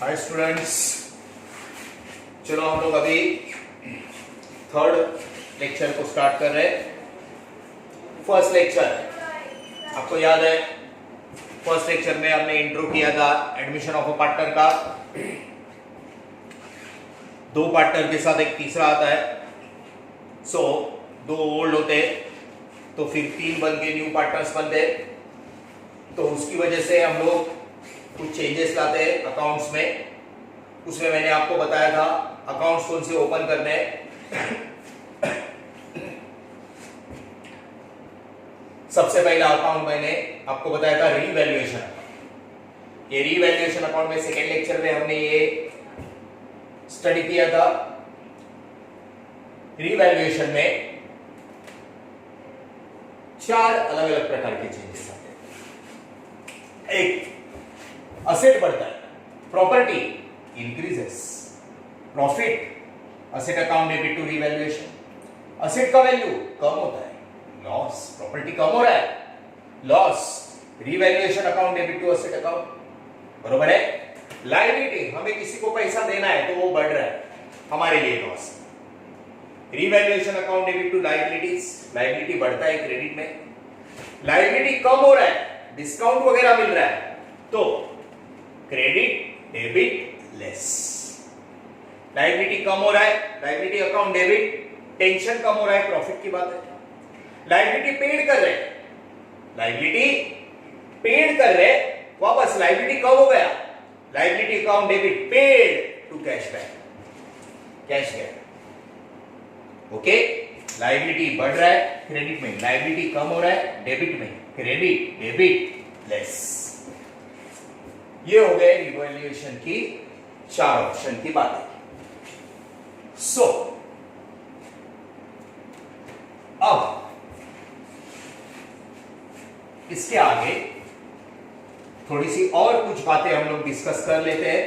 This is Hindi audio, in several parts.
हाय स्टूडेंट्स, चलो हम लोग अभी थर्ड लेक्चर को स्टार्ट कर रहे हैं। फर्स्ट लेक्चर आपको याद है, फर्स्ट लेक्चर में हमने इंट्रो किया था एडमिशन ऑफ अ पार्टनर का। दो पार्टनर के साथ एक तीसरा आता है। सो दो ओल्ड होते तो फिर तीन बन के न्यू पार्टनर्स बनते, तो उसकी वजह से हम लोग कुछ चेंजेस लाते हैं अकाउंट्स में। उसमें मैंने आपको बताया था अकाउंट्स कौन से ओपन करने हैं। सबसे पहला अकाउंट मैंने आपको बताया था रीवैल्यूएशन अकाउंट। ये रीवैल्यूएशन अकाउंट में सेकेंड लेक्चर में हमने ये स्टडी किया था। रीवैल्यूएशन में चार अलग अलग प्रकार के चेंजेस आते हैं। एक, असेट बढ़ता है, property increases, profit asset account debit to revaluation. Asset का वैल्यू कम होता है, लॉस। प्रॉपर्टी कम हो रहा है, loss. Revaluation account debit to asset account, बरोबर है। लायबिलिटी, हमें किसी को पैसा देना है तो वो बढ़ रहा है, हमारे लिए loss. Revaluation account debit to liabilities, liability बढ़ता है क्रेडिट में। लायबिलिटी कम हो रहा है, डिस्काउंट वगैरह मिल रहा है, तो क्रेडिट डेबिट लेस। लायबिलिटी कम हो रहा है, लायबिलिटी अकाउंट डेबिट, टेंशन कम हो रहा है, प्रॉफिट की बात है। लायबिलिटी पेड कर रहे, लायबिलिटी पेड कर रहे, वापस लायबिलिटी कम हो गया, liability account debit paid to cashback, cashback. Okay, liability बढ़ रहा है क्रेडिट में, लायबिलिटी कम हो रहा है डेबिट में, क्रेडिट डेबिट लेस। ये हो गए रिवैल्यूएशन की चार ऑप्शन की बातें। सो अब इसके आगे थोड़ी सी और कुछ बातें हम लोग डिस्कस कर लेते हैं।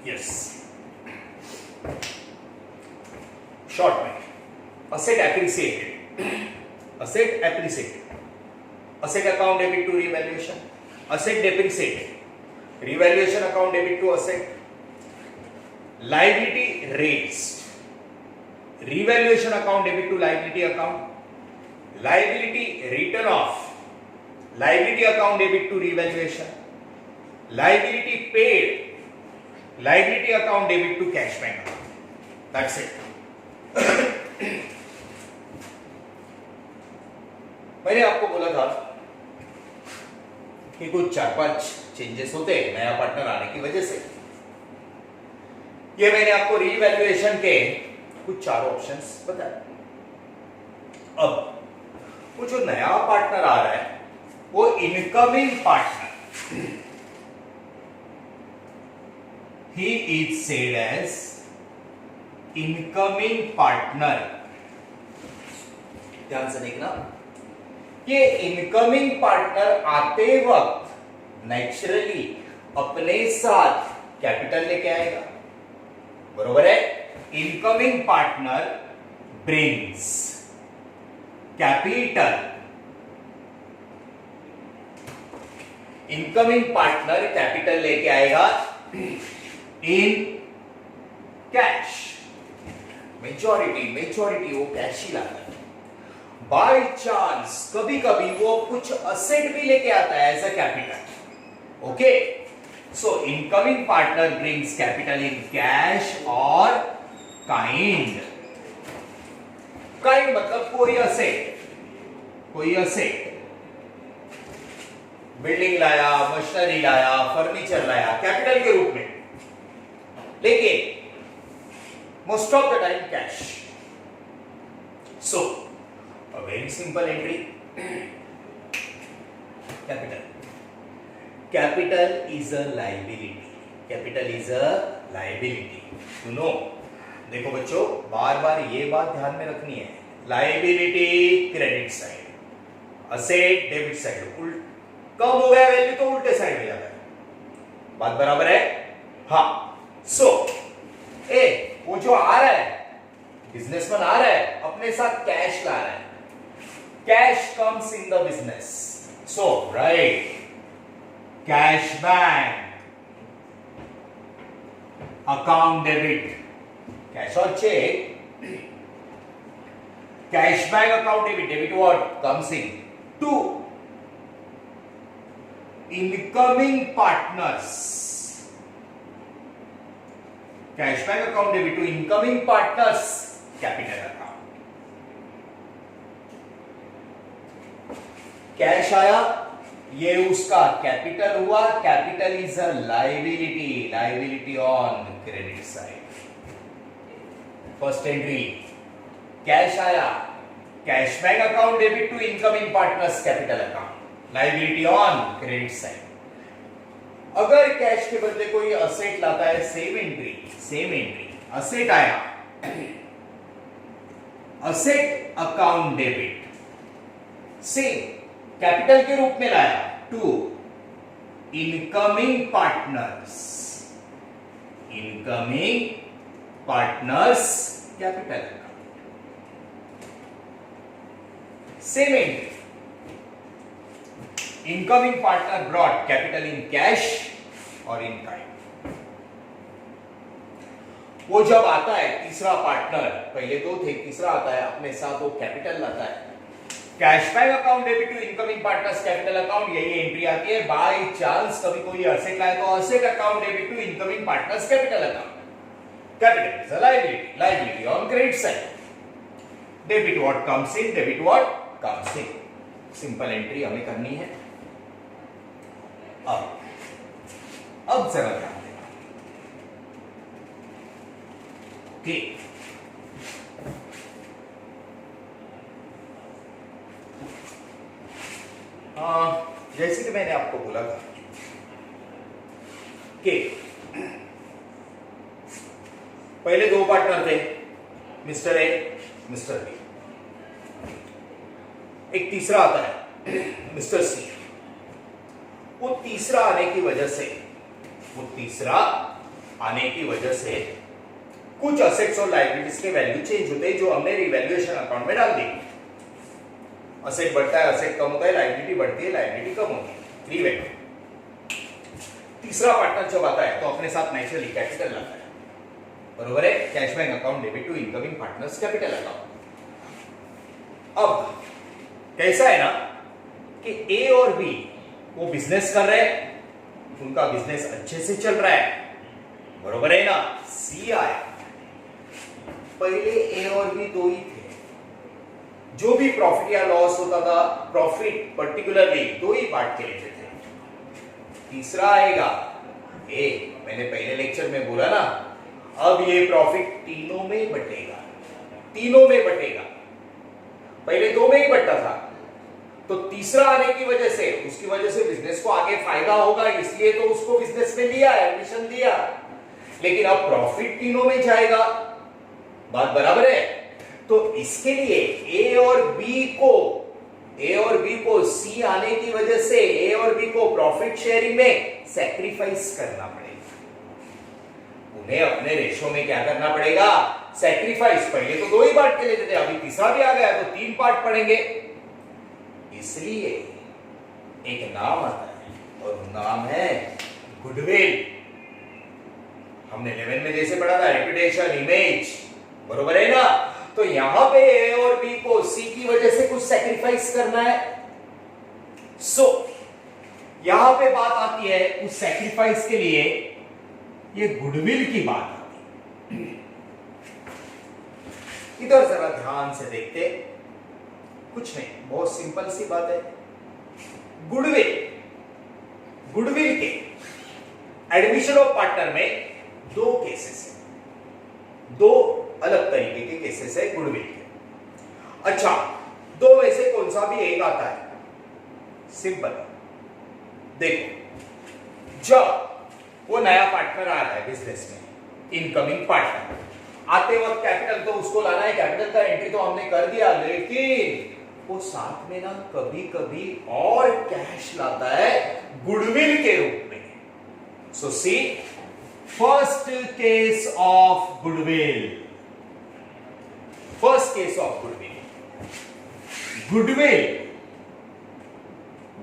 यस, शॉर्ट में asset appreciated, asset appreciated, asset account debit to revaluation, asset depreciated, revaluation account debit to asset, liability raised, revaluation account debit to liability account, liability written off, liability account debit to revaluation, liability paid, liability account debit to cash bank account. That's it. मैंने आपको बोला था कि कुछ 4-5 चेंजेस होते हैं नया पार्टनर आने की वजह से। ये मैंने आपको रीवैल्यूएशन के कुछ 4 ऑप्शंस बताए। अब वो जो नया पार्टनर आ रहा है वो incoming partner, he is said as incoming partner। ध्यान से देखना, ये इनकमिंग पार्टनर आते वक्त नेचुरली अपने साथ कैपिटल लेके आएगा, बरोबर है। Incoming partner brings capital, incoming partner capital लेके आएगा इन कैश। मेजॉरिटी वो कैश ही लाता है। बाय चांस कभी कभी वो कुछ असेट भी लेके आता है as a capital. Okay, so incoming partner brings capital in cash or kind. Kind मतलब कोई असेट, बिल्डिंग लाया, मशीनरी लाया, फर्नीचर लाया कैपिटल के रूप में, लेकिन most of the time cash. So a very simple entry, capital is a liability, capital is a liability. You know, देखो बच्चों, बार बार ये बात ध्यान में रखनी है, liability credit side, asset debit side. कम हो गया वैल्यू तो उल्टे साइड में जाता है, बात बराबर है। हाँ, सो वो जो आ रहा है, बिजनेसमैन आ रहा है, अपने साथ कैश ला रहा है. Cash comes in the business. So right, cash bank account debit. Cash और cheque. Cash bank account debit. Debit what comes in to incoming partners. Cash bank account debit to incoming partners capital account. Cash आया, ये उसका कैपिटल हुआ. Capital is a liability. Liability on credit side. First entry, cash आया, cash bank account debit to incoming partners capital account. Liability on credit side. अगर कैश के बदले कोई असेट लाता है, सेम एंट्री. असेट आया, asset account debit, same capital के रूप में लाया to incoming partners. Capital account. Same entry. Incoming partner brought capital in cash or in kind. वो जब आता है तीसरा पार्टनर, पहले दो थे, तीसरा आता है, अपने साथ वो कैपिटल लाता है. Cash bank account debit to incoming partners capital account, यही एंट्री आती है. बाय चांस कभी कोई असेट लाए तो asset account debit to incoming partners capital account. Capital is a liability. Liability on credit side. Debit what comes in. Debit what comes in. Simple entry हमें करनी है. अब जरा ध्यान देना. ठीक, जैसे कि मैंने आपको बोला था कि पहले दो पार्टनर थे, मिस्टर ए, मिस्टर बी. एक तीसरा आता है, मिस्टर सी. वो तीसरा आने की वजह से कुछ असेट्स और लायबिलिटीज के वैल्यू चेंज होते हैं, जो हमने रिवैल्यूएशन अकाउंट में डाल दी. असेट बढ़ता है, असेट कम होता है, लायबिलिटी बढ़ती है, लायबिलिटी कम होती है. रिवैल्यू. तीसरा पार्टनर जब आता है तो अपने साथ नेचुरली कैपिटल लाता है. बरोबर है. Cash bank account debit to incoming partners capital account. अब कैसा है ना कि ए और बी वो बिजनेस कर रहे हैं, उनका बिजनेस अच्छे से चल रहा है. बरोबर है ना. सी आया, पहले ए और बी दो ही थे, जो भी प्रॉफिट या लॉस होता था, प्रॉफिट पर्टिकुलरली दो ही पार्ट के लेते थे. तीसरा आएगा ए. मैंने पहले लेक्चर में बोला ना, अब ये प्रॉफिट तीनों में बटेगा. पहले दो में ही बटता था, तो तीसरा आने की वजह से, उसकी वजह से बिजनेस को आगे फायदा होगा, इसलिए तो उसको बिजनेस में लिया, एडमिशन दिया. लेकिन अब प्रॉफिट तीनों में जाएगा. बात बराबर है. तो इसके लिए ए और बी को सी आने की वजह से ए और बी को प्रॉफिट शेयरिंग में सैक्रिफाइस करना पड़ेगा. उन्हें अपने रेशो में क्या करना पड़ेगा? सैक्रिफाइस. पहले तो दो ही पार्ट के लेते थे, अभी तीसरा भी आ गया तो तीन पार्ट पड़ेंगे. इसलिए एक नाम आता है और नाम है गुडविल. हमने 11 में जैसे पढ़ा था, रेपुटेशन, इमेज. बरोबर है ना. तो यहां पे ए और बी को सी की वजह से कुछ सैक्रिफाइस करना है. सो यहां पे बात आती है उस सैक्रिफाइस के लिए, ये गुडविल की बात आती है. इधर जरा ध्यान से देखते. कुछ नहीं, बहुत सिंपल सी बात है. गुडविल के एडमिशन ऑफ पार्टनर में दो केसेस है, दो अलग तरीके के केसेस है गुडविल के. अच्छा, दो में से कौन सा भी एक आता है? सिंपल. देखो, जब वो नया पार्टनर आ रहा है बिजनेस में, इनकमिंग पार्टनर, आते वक्त कैपिटल तो उसको लाना है, कैपिटल का एंट्री तो हमने कर दिया, लेकिन वो साथ में ना कभी कभी और कैश लाता है गुडविल के रूप में. सो सी, First case of goodwill. First case of goodwill. Goodwill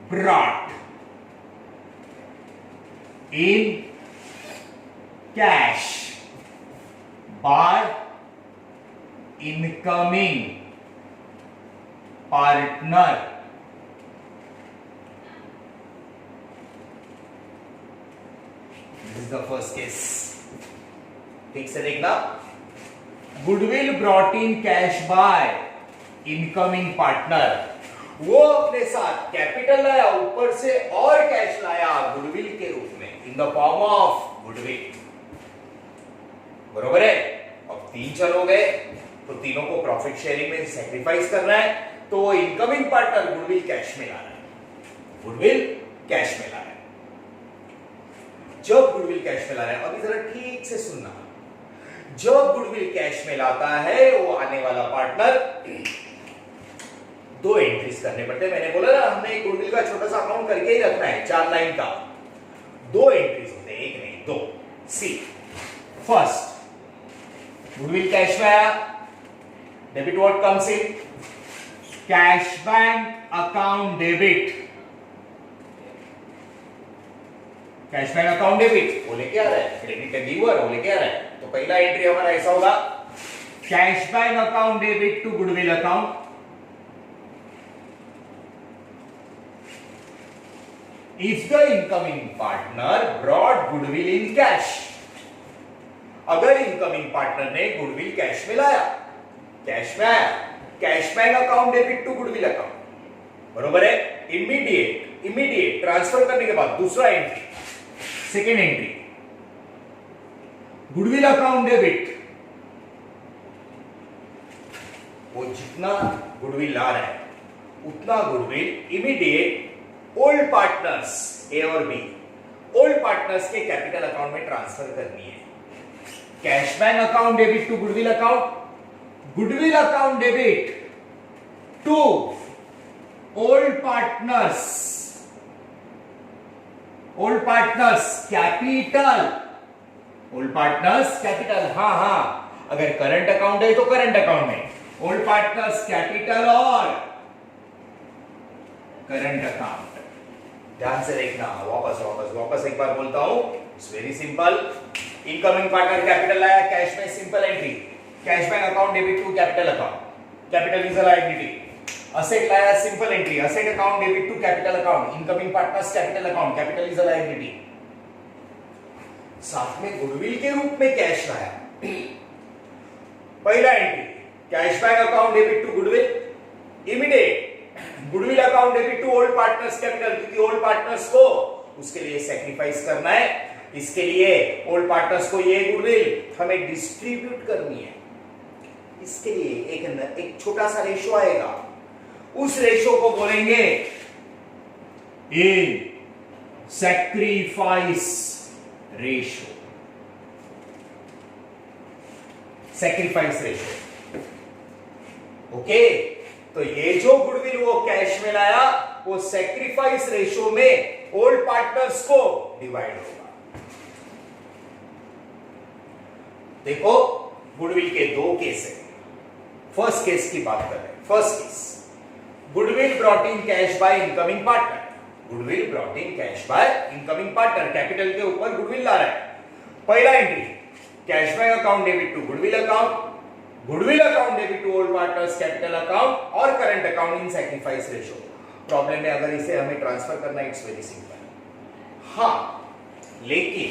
brought in cash by incoming partner. This is the first case. ठीक से देखना. Goodwill brought in cash by incoming partner. वो अपने साथ कैपिटल लाया, ऊपर से और कैश लाया गुडविल के रूप में, in the form of goodwill. बरोबर है. अब 3 चल हो गए, तो तीनों को प्रॉफिट शेयरिंग में सेक्रीफाइस करना है. तो इनकमिंग पार्टनर गुडविल कैश में ला रहा है. गुडविल कैश में ला रहा है. जब गुडविल कैश में ला रहा है, अभी जरा ठीक से सुनना. जब गुडविल कैश में लाता है, वो आने वाला पार्टनर 2 एंट्रीज करने पड़ते हैं. मैंने बोला ना, हमने गुडविल का छोटा सा अकाउंट करके ही रखना है, 4 लाइन का. 2 एंट्रीज होते हैं, एक नहीं 2. सी फर्स्ट, गुडविल कैश में आया, debit what comes in, cash bank account debit. Cash bank account debit वो लेके आ रहा है, क्रेडिट गिवर वो लेके आ रहा है. तो पहला एंट्री हमारा ऐसा होगा, cash bank account debit to goodwill account. If the incoming partner brought goodwill in cash. अगर इनकमिंग पार्टनर ने गुडविल कैश में लाया, कैश में आया, cash bank account debit to goodwill account. बरोबर है. इमीडिएट ट्रांसफर करने के बाद दूसरा entry, second entry, goodwill account debit. वो जितना गुडविल ला रहा है उतना goodwill immediate old partners A और बी, ओल्ड पार्टनर्स के कैपिटल अकाउंट में ट्रांसफर करनी है. Cash bank account debit to goodwill account, goodwill account debit to old partners, old partners capital, old partners capital. हाँ, अगर करंट अकाउंट है तो करंट अकाउंट में, ओल्ड पार्टनर्स कैपिटल और करंट अकाउंट. ध्यान से देखना. वापस एक बार बोलता हूं. It's very simple. Incoming partner capital लाया कैश में, simple entry, cash bank account debit to capital account, capital is a liability. Asset लाया, simple entry, asset account debit to capital account, incoming partners capital account, capital is a liability. साथ में गुडविल के रूप में कैश लाया. पहला entry, cash bank account debit to goodwill, immediate goodwill account debit to old partners capital, क्योंकि ओल्ड पार्टनर्स को उसके लिए सैक्रिफाइस करना है. इसके लिए ओल्ड पार्टनर्स को ये गुडविल हमें डिस्ट्रीब्यूट करनी है. इसके लिए एक छोटा सा रेशो आएगा, उस रेशो को बोलेंगे a sacrifice ratio. Sacrifice ratio. Okay. तो ये जो गुडविल वो कैश में लाया, वो सैक्रिफाइस रेशो में ओल्ड पार्टनर्स को डिवाइड होगा. देखो, गुडविल के 2 केस है. फर्स्ट केस की बात कर रहे हैं. First case, goodwill brought in cash by incoming partner. Goodwill brought in cash by incoming partner, capital के ऊपर गुडविल ला रहा है. पहला entry, cash bank account debit to goodwill account, goodwill account debit to old partners capital account और current account in sacrifice ratio. Problem है, अगर इसे हमें ट्रांसफर करना, इट्स वेरी सिंपल. हाँ, लेकिन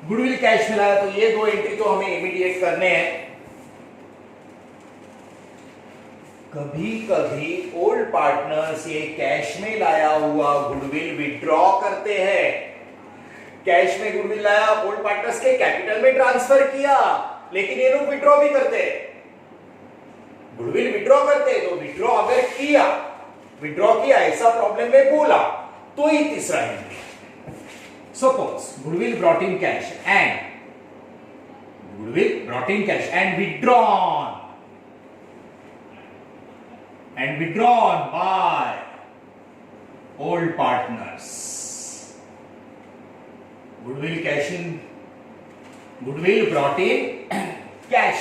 गुडविल कैश में लाया, तो ये 2 एंट्री तो हमें इमीडिएट करने हैं. कभी कभी ओल्ड पार्टनर्स ये कैश में लाया हुआ गुडविल विड्रॉ करते हैं. कैश में गुडविल लाया, ओल्ड पार्टनर्स के कैपिटल में ट्रांसफर किया, लेकिन ये लोग विड्रॉ भी करते हैं. गुडविल विड्रॉ करते हैं, तो विड्रॉ अगर किया, विड्रॉ किया ऐसा प्रॉब्लम में बोला, तो ही तीसरा entry. Suppose goodwill brought in cash and goodwill brought in cash and withdrawn by old partners. Goodwill cash in, goodwill brought in cash,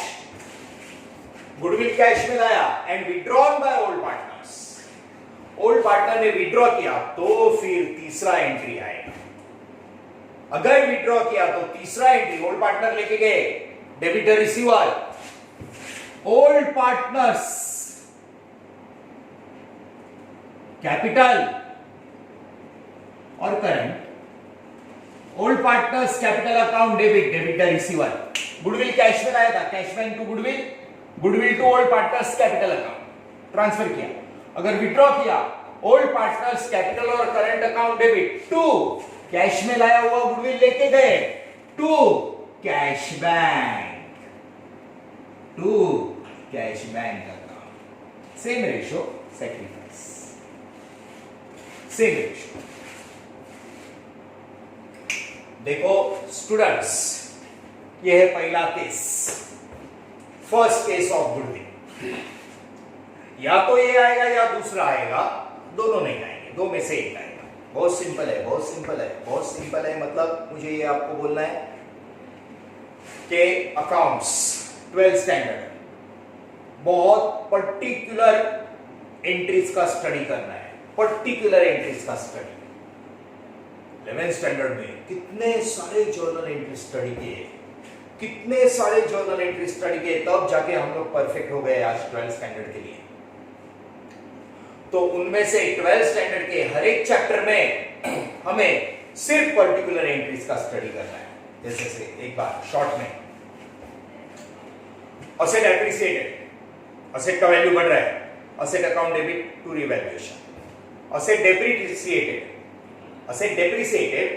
goodwill cash में लाया and withdrawn by old partners, old partner ने विड्रॉ किया तो फिर तीसरा एंट्री आएगा। अगर विड्रॉ किया तो तीसरा एंट्री ओल्ड पार्टनर लेके गए, debtor receiver, old partners capital और current, old partners capital account debit, debtor receiver, goodwill cash में लाया था, कैश में into goodwill, goodwill to old partners capital account transfer किया। अगर विड्रॉ किया, ओल्ड पार्टनर्स कैपिटल और current account debit to cash में लाया हुआ गुडविल लेके गए to cash bank, to cash bank account, same ratio sacrifice, same ratio. देखो स्टूडेंट्स, यह है पहला case, first case of goodwill. या तो ये आएगा या दूसरा आएगा, दोनों नहीं आएंगे, दो में से एक आएगा। बहुत सिंपल है, बहुत सिंपल है, बहुत सिंपल है। मतलब मुझे ये आपको बोलना है कि अकाउंट्स 12th स्टैंडर्ड बहुत पर्टिकुलर एंट्रीज का स्टडी करना है, पर्टिकुलर एंट्रीज का स्टडी। 11th स्टैंडर्ड में कितने सारे जर्नल एंट्री स्टडी किए, कितने सारे जर्नल एंट्री स्टडी किए, तब जाके हम लोग परफेक्ट हो गए आज 12th स्टैंडर्ड के लिए। तो उनमें से 12th स्टैंडर्ड के हर एक चैप्टर में हमें सिर्फ पर्टिकुलर एंट्रीज का स्टडी करना है। जैसे से एक बार शॉर्ट में, असेट एप्रिसिएटेड, असेट का वैल्यू बढ़ रहा है, asset account debit to revaluation, asset depreciated, asset depreciated,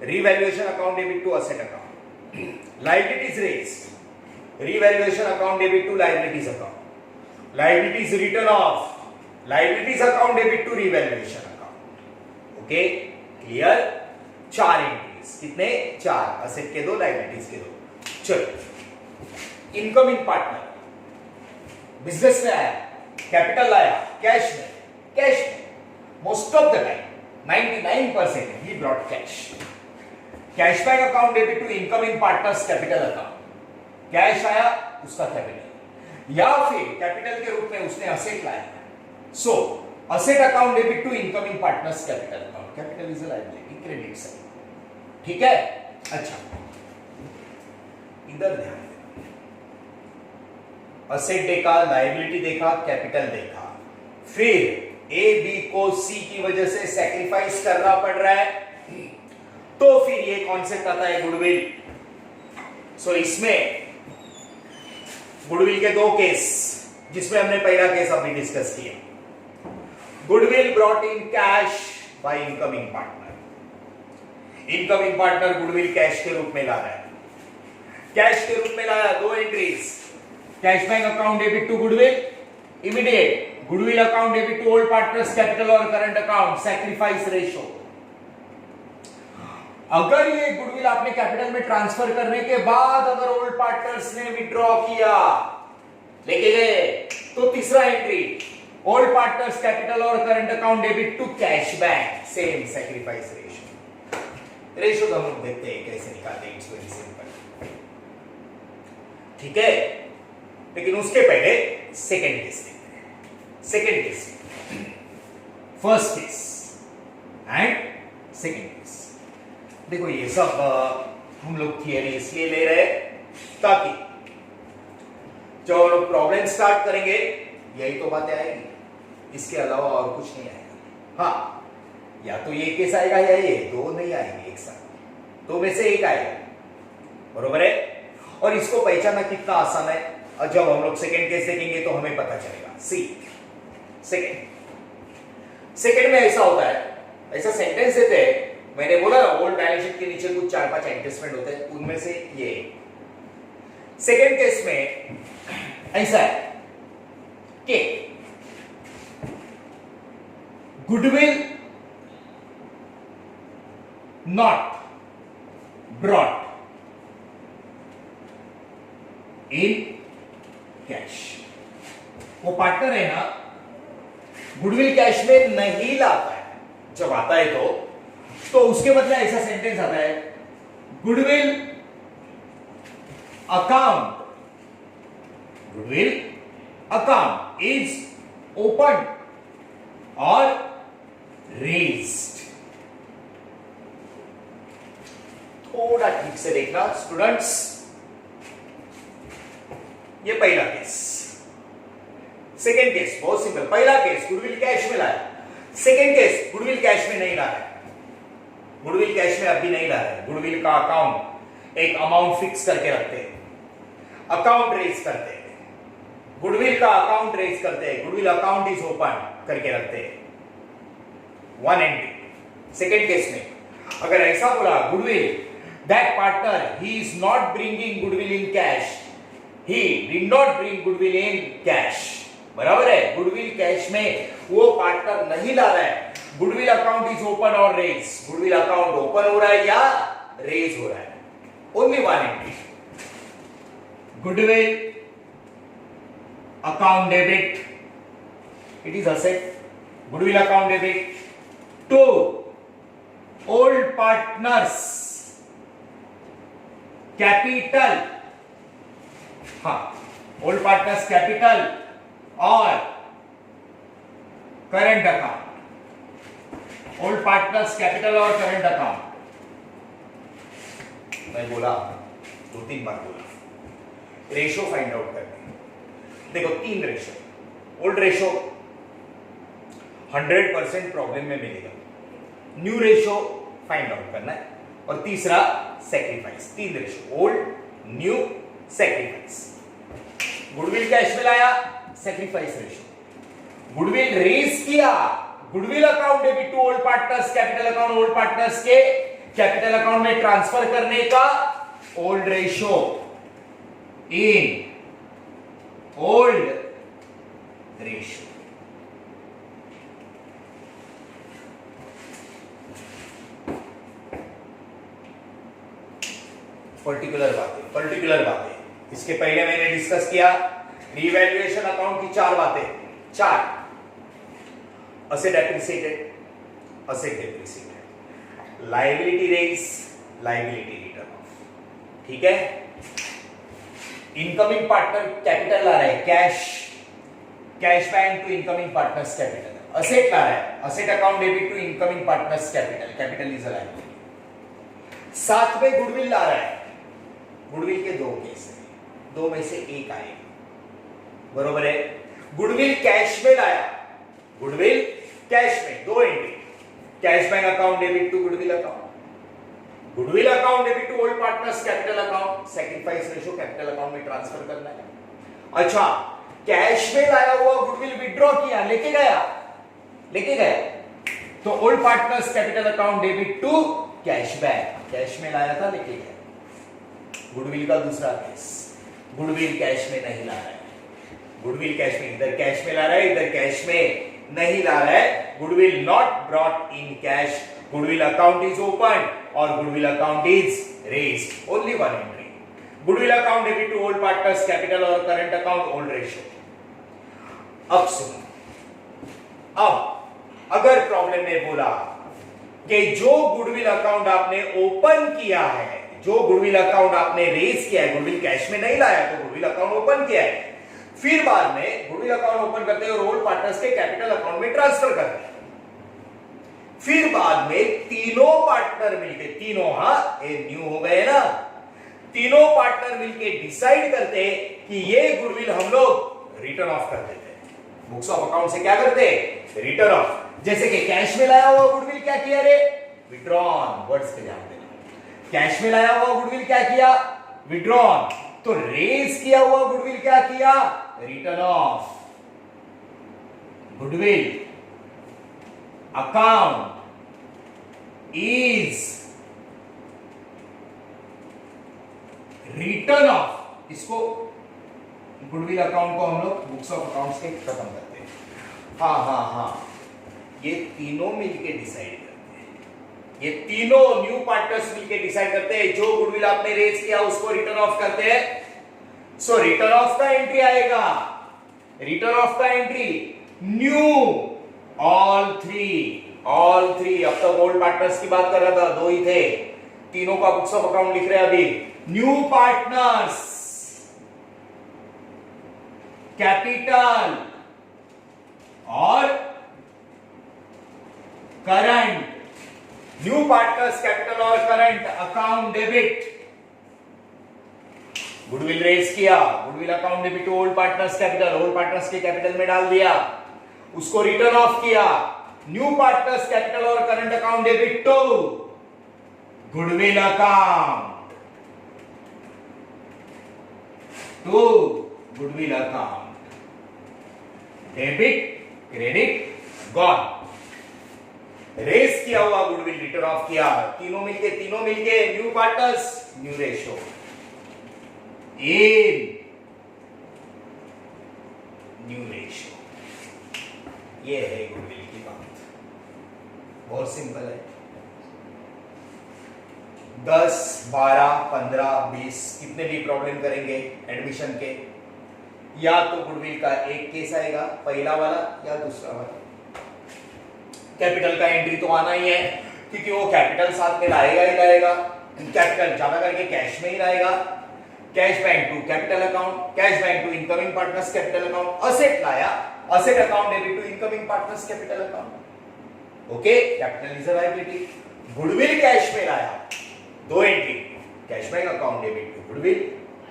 revaluation account debit to asset account, liabilities raised, revaluation account debit to liabilities account, liabilities written off, liabilities account debit to revaluation account. Okay, clear? 4 entries, कितने? 4, असेट के 2, लायबिलिटीज के 2। चलो, इनकम इन पार्टनर, बिजनेस में आया, कैपिटल लाया, कैश में, कैश में मोस्ट ऑफ द टाइम 99% ही brought cash. Cash bank account debit to incoming partners capital account, cash आया उसका कैपिटल, या फिर कैपिटल के रूप में उसने असेट लाया, so asset account debit to incoming partners capital account, capital is a liability, credit side. ठीक है? अच्छा, इधर ध्यान, असेट देखा, लायबिलिटी देखा, कैपिटल देखा, फिर ए बी को सी की वजह से सैक्रिफाइस करना पड़ रहा है, तो फिर ये कॉन्सेप्ट आता है गुडविल। सो इसमें गुडविल के 2 केस, जिसमें हमने पहला केस अभी डिस्कस किया, goodwill brought in cash by incoming partner, incoming partner goodwill cash के रूप में ला रहा है, कैश के रूप में लाया, 2 entries, cash bank account debit to goodwill immediate, goodwill account debit to old partners capital और करंट अकाउंट, सैक्रिफाइस रेशो। अगर ये गुडविल आपने कैपिटल में ट्रांसफर करने के बाद अगर ओल्ड पार्टनर्स ने विड्रॉ किया, लेके गए, तो तीसरा एंट्री ओल्ड पार्टनर्स कैपिटल और current account debit to cash bank, same sacrifice ratio. Ratio हम लोग देखते हैं कैसे निकालते हैं, इट्स वेरी सिंपल। ठीक है, लेकिन उसके पहले सेकेंड केस देखते हैं। Second case, first case and second case. देखो ये सब हम लोग थियरी इसलिए ले रहे हैं ताकि जब हम लोग प्रॉब्लम स्टार्ट करेंगे यही तो बातें आएगी, इसके अलावा और कुछ नहीं आएगा। हाँ, या तो ये केस आएगा या ये, 2 नहीं आएंगे एक साथ, 2 में से एक आएगा, बरोबर है? और इसको पहचानना कितना आसान है, और जब हम लोग सेकेंड केस देखेंगे तो हमें पता चलेगा। सी सेकेंड में ऐसा होता है, ऐसा सेंटेंस देते हैं, मैंने बोला ओल्ड बैलेंस शीट के नीचे कुछ 4-5 एडजस्टमेंट होते हैं, उनमें से ये सेकेंड केस में ऐसा है कि goodwill not brought in cash. वो पार्टनर है ना, गुडविल कैश में नहीं लाता है, जब आता है तो उसके बदले ऐसा सेंटेंस आता है गुडविल अकाउंट इज ओपन और रेज्ड। थोड़ा ठीक से देखना स्टूडेंट्स, ये पहला केस। सेकेंड केस बहुत सिंपल, पहला केस गुडविल कैश में लाया, सेकेंड केस गुडविल कैश में नहीं ला रहा है, गुडविल कैश में अभी नहीं ला रहा है। गुडविल का अकाउंट एक अमाउंट फिक्स करके रखते हैं, अकाउंट रेज करते हैं, गुडविल का अकाउंट रेज करते हैं, गुडविल अकाउंट इज ओपन करके रखते हैं, वन एंट्री। सेकेंड केस में अगर ऐसा बोला goodwill that partner he is not bringing goodwill in cash, he did not bring goodwill in cash, बराबर है, गुडविल कैश में वो पार्टनर नहीं ला रहा है, goodwill account is open or raise, goodwill account open हो रहा है या रेज हो रहा है, only one entry. Goodwill account debit, it is asset, goodwill account debit to old partners capital, हाँ ओल्ड पार्टनर्स कैपिटल और current account, old partners capital और करंट अकाउंट। मैं बोला दो तीन बार बोला, रेशो फाइंड आउट करने। देखो तीन रेशो, ओल्ड रेशो 100% प्रॉब्लम में मिलेगा, न्यू रेशो फाइंड आउट करना है, और तीसरा सैक्रिफाइस। तीन ratio, old new sacrifice. Goodwill cash में लाया, सैक्रिफाइस रेशो। गुडविल रेज किया, goodwill account debit to old partners capital account, old partners के कैपिटल अकाउंट में ट्रांसफर करने का old ratio in old ratio. Particular बातें इसके पहले मैंने डिस्कस किया, रिवैल्यूएशन अकाउंट की चार बातें, चार, asset appreciated, asset depreciated, liability raise, liability written off, ठीक है। इनकमिंग पार्टनर कैपिटल ला रहा है, cash bank to incoming partners capital, asset ला रहा है, asset account debit to incoming partners capital, capital is a liability. साथ में गुडविल ला रहा है, गुडविल के दो केस है, दो में से एक आएगा, बरोबर है। गुडविल कैश में लाया, गुडविल कैश में दो entry, cash bank account debit to goodwill account, goodwill account debit to old partners capital account, sacrifice ratio capital account में ट्रांसफर करना है। अच्छा, कैश में लाया हुआ गुडविल विड्रॉ किया, लेके गया, तो old partners capital account debit to cash bank, cash में लाया था लेके गया। गुडविल का दूसरा केस, गुडविल कैश में नहीं ला रहा है, गुडविल कैश में, इधर कैश में ला रहा है, इधर कैश में नहीं ला रहा है, goodwill not brought in cash, goodwill account is open और goodwill account is raised, only one entry. Goodwill account debit to old partners capital और करंट अकाउंट, ओल्ड रेशो। अब सुनो, अब अगर प्रॉब्लम में बोला कि जो गुडविल अकाउंट आपने ओपन किया है, जो गुडविल अकाउंट आपने रेज किया है, गुडविल कैश में नहीं लाया तो गुडविल अकाउंट ओपन किया है, फिर बाद में गुडविल अकाउंट ओपन करते हैं और ओल्ड पार्टनर्स के कैपिटल अकाउंट में ट्रांसफर करते हैं, फिर बाद में तीनों पार्टनर मिलके, तीनों हाँ ये न्यू हो गए ना, तीनों पार्टनर मिलके डिसाइड करते कि ये गुडविल हम लोग रिटर्न ऑफ कर देते हैं, बुक्स ऑफ अकाउंट से क्या करते हैं, रिटर्न ऑफ। जैसे कि कैश में लाया हुआ गुडविल क्या किया रे, विड्रॉन, वर्ड्स पे ध्यान देना, कैश में लाया हुआ गुडविल क्या किया, विड्रॉन, तो रेज किया हुआ गुडविल क्या किया, return of. Goodwill account is return of, इसको गुडविल अकाउंट को हम लोग बुक्स ऑफ अकाउंट्स के खत्म करते हैं। हाँ, ये तीनों मिलके डिसाइड करते हैं, ये तीनों न्यू पार्टनर्स मिलके डिसाइड करते हैं, जो गुडविल आपने रेज किया उसको रिटर्न ऑफ करते हैं। सो रिटर्न ऑफ का एंट्री आएगा, रिटर्न ऑफ का एंट्री न्यू, ऑल थ्री। अब तक ओल्ड पार्टनर्स की बात कर रहा था, दो ही थे, तीनों का बुक्स ऑफ अकाउंट लिख रहे हैं अभी। न्यू पार्टनर्स, कैपिटल और करंट। न्यू पार्टनर्स, कैपिटल और current account debit. Goodwill raise किया, goodwill account debit to old partners capital, old partners के कैपिटल में डाल दिया, उसको रिटर्न ऑफ किया। न्यू पार्टनर्स कैपिटल और current account debit to goodwill account, to goodwill account, debit credit gone. Raise किया हुआ गुडविल रिटर्न ऑफ किया, तीनों मिलके new partners, new ratio, in new ratio. ये है गुडविल की बात, बहुत सिंपल है। 10, 12, 15, 20 कितने भी प्रॉब्लम करेंगे एडमिशन के, या तो गुडविल का एक केस आएगा, पहला वाला या दूसरा वाला। कैपिटल का एंट्री तो आना ही है, क्योंकि वो कैपिटल साथ में लाएगा ही लाएगा। कैपिटल ज्यादा करके कैश में ही लाएगा। Cash bank to capital account, cash bank to incoming partners capital account. Asset लाया, asset account debit to incoming partners capital account. Okay, capital is a liability. Goodwill cash में लाया, दो entry, cash bank account debit to goodwill,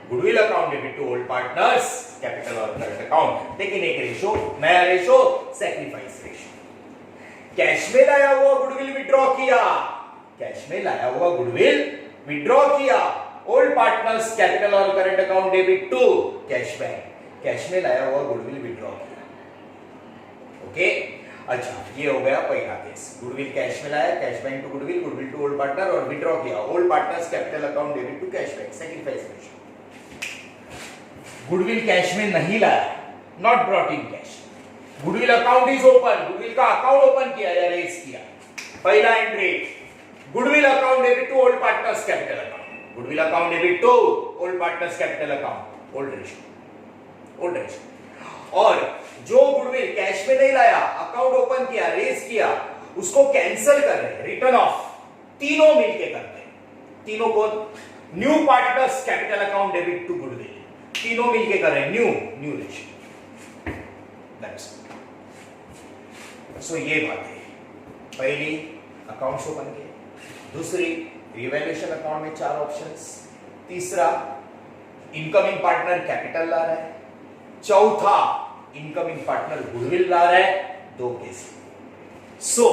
goodwill account debit to old partners capital और करंट अकाउंट। लेकिन एक रेशो, नया रेशो, सैक्रिफाइस रेशो। कैश में लाया हुआ गुडविल विड्रॉ किया, कैश में लाया हुआ गुडविल विड्रॉ किया, ओल्ड पार्टनर्स कैपिटल और current account debit to cash bank, cash में लाया हुआ गुडविल विड्रॉ किया। ओके, अच्छा, ये हो गया पहला केस। गुडविल कैश में लाया, cash bank to goodwill, goodwill to old partner और विड्रॉ किया, old partners capital account debit to cash bank, sacrifice ratio. Goodwill cash में नहीं लाया, not brought in cash. Goodwill account is open, goodwill का अकाउंट ओपन किया या रेज किया। पहला entry, goodwill account debit to old partners capital account, goodwill account debit to old partners capital account, old ratio, old ratio. और जो गुडविल कैश में नहीं लाया, अकाउंट ओपन किया, रेज किया, उसको कैंसिल कर रहे हैं, रिटर्न ऑफ, तीनों मिलके करते हैं। तीनों को new partners capital account debit to goodwill, तीनों मिलके कर रहे हैं, न्यू रेशो। दैट्स सो ये बात है। पहली अकाउंट्स ओपन किए, दूसरी रिवैल्यूएशन अकाउंट में 4 ऑप्शंस, तीसरा इनकमिंग पार्टनर कैपिटल ला रहा है, चौथा इनकमिंग पार्टनर गुडविल ला रहा है, 2 केस। सो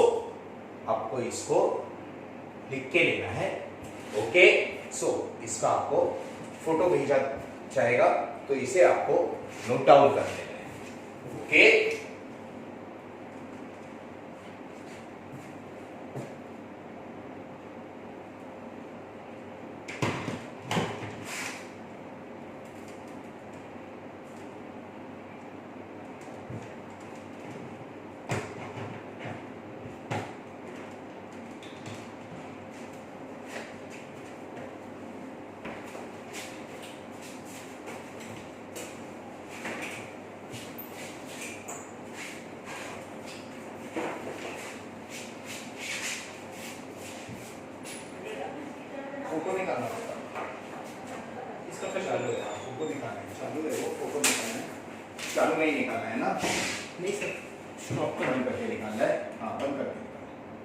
आपको इसको लिख के लेना है। ओके, सो इसका आपको फोटो भेजा जाएगा, तो इसे आपको नोट डाउन कर लेना है। ओके, फोटो निकालना होगा, इसका तो चालू है, फोटो निकालना है, चालू है, वो फोटो निकालना है, चालू में ही निकालना है ना? नहीं सर, स्टॉप तो बंद करके निकालना है, हाँ बंद करके।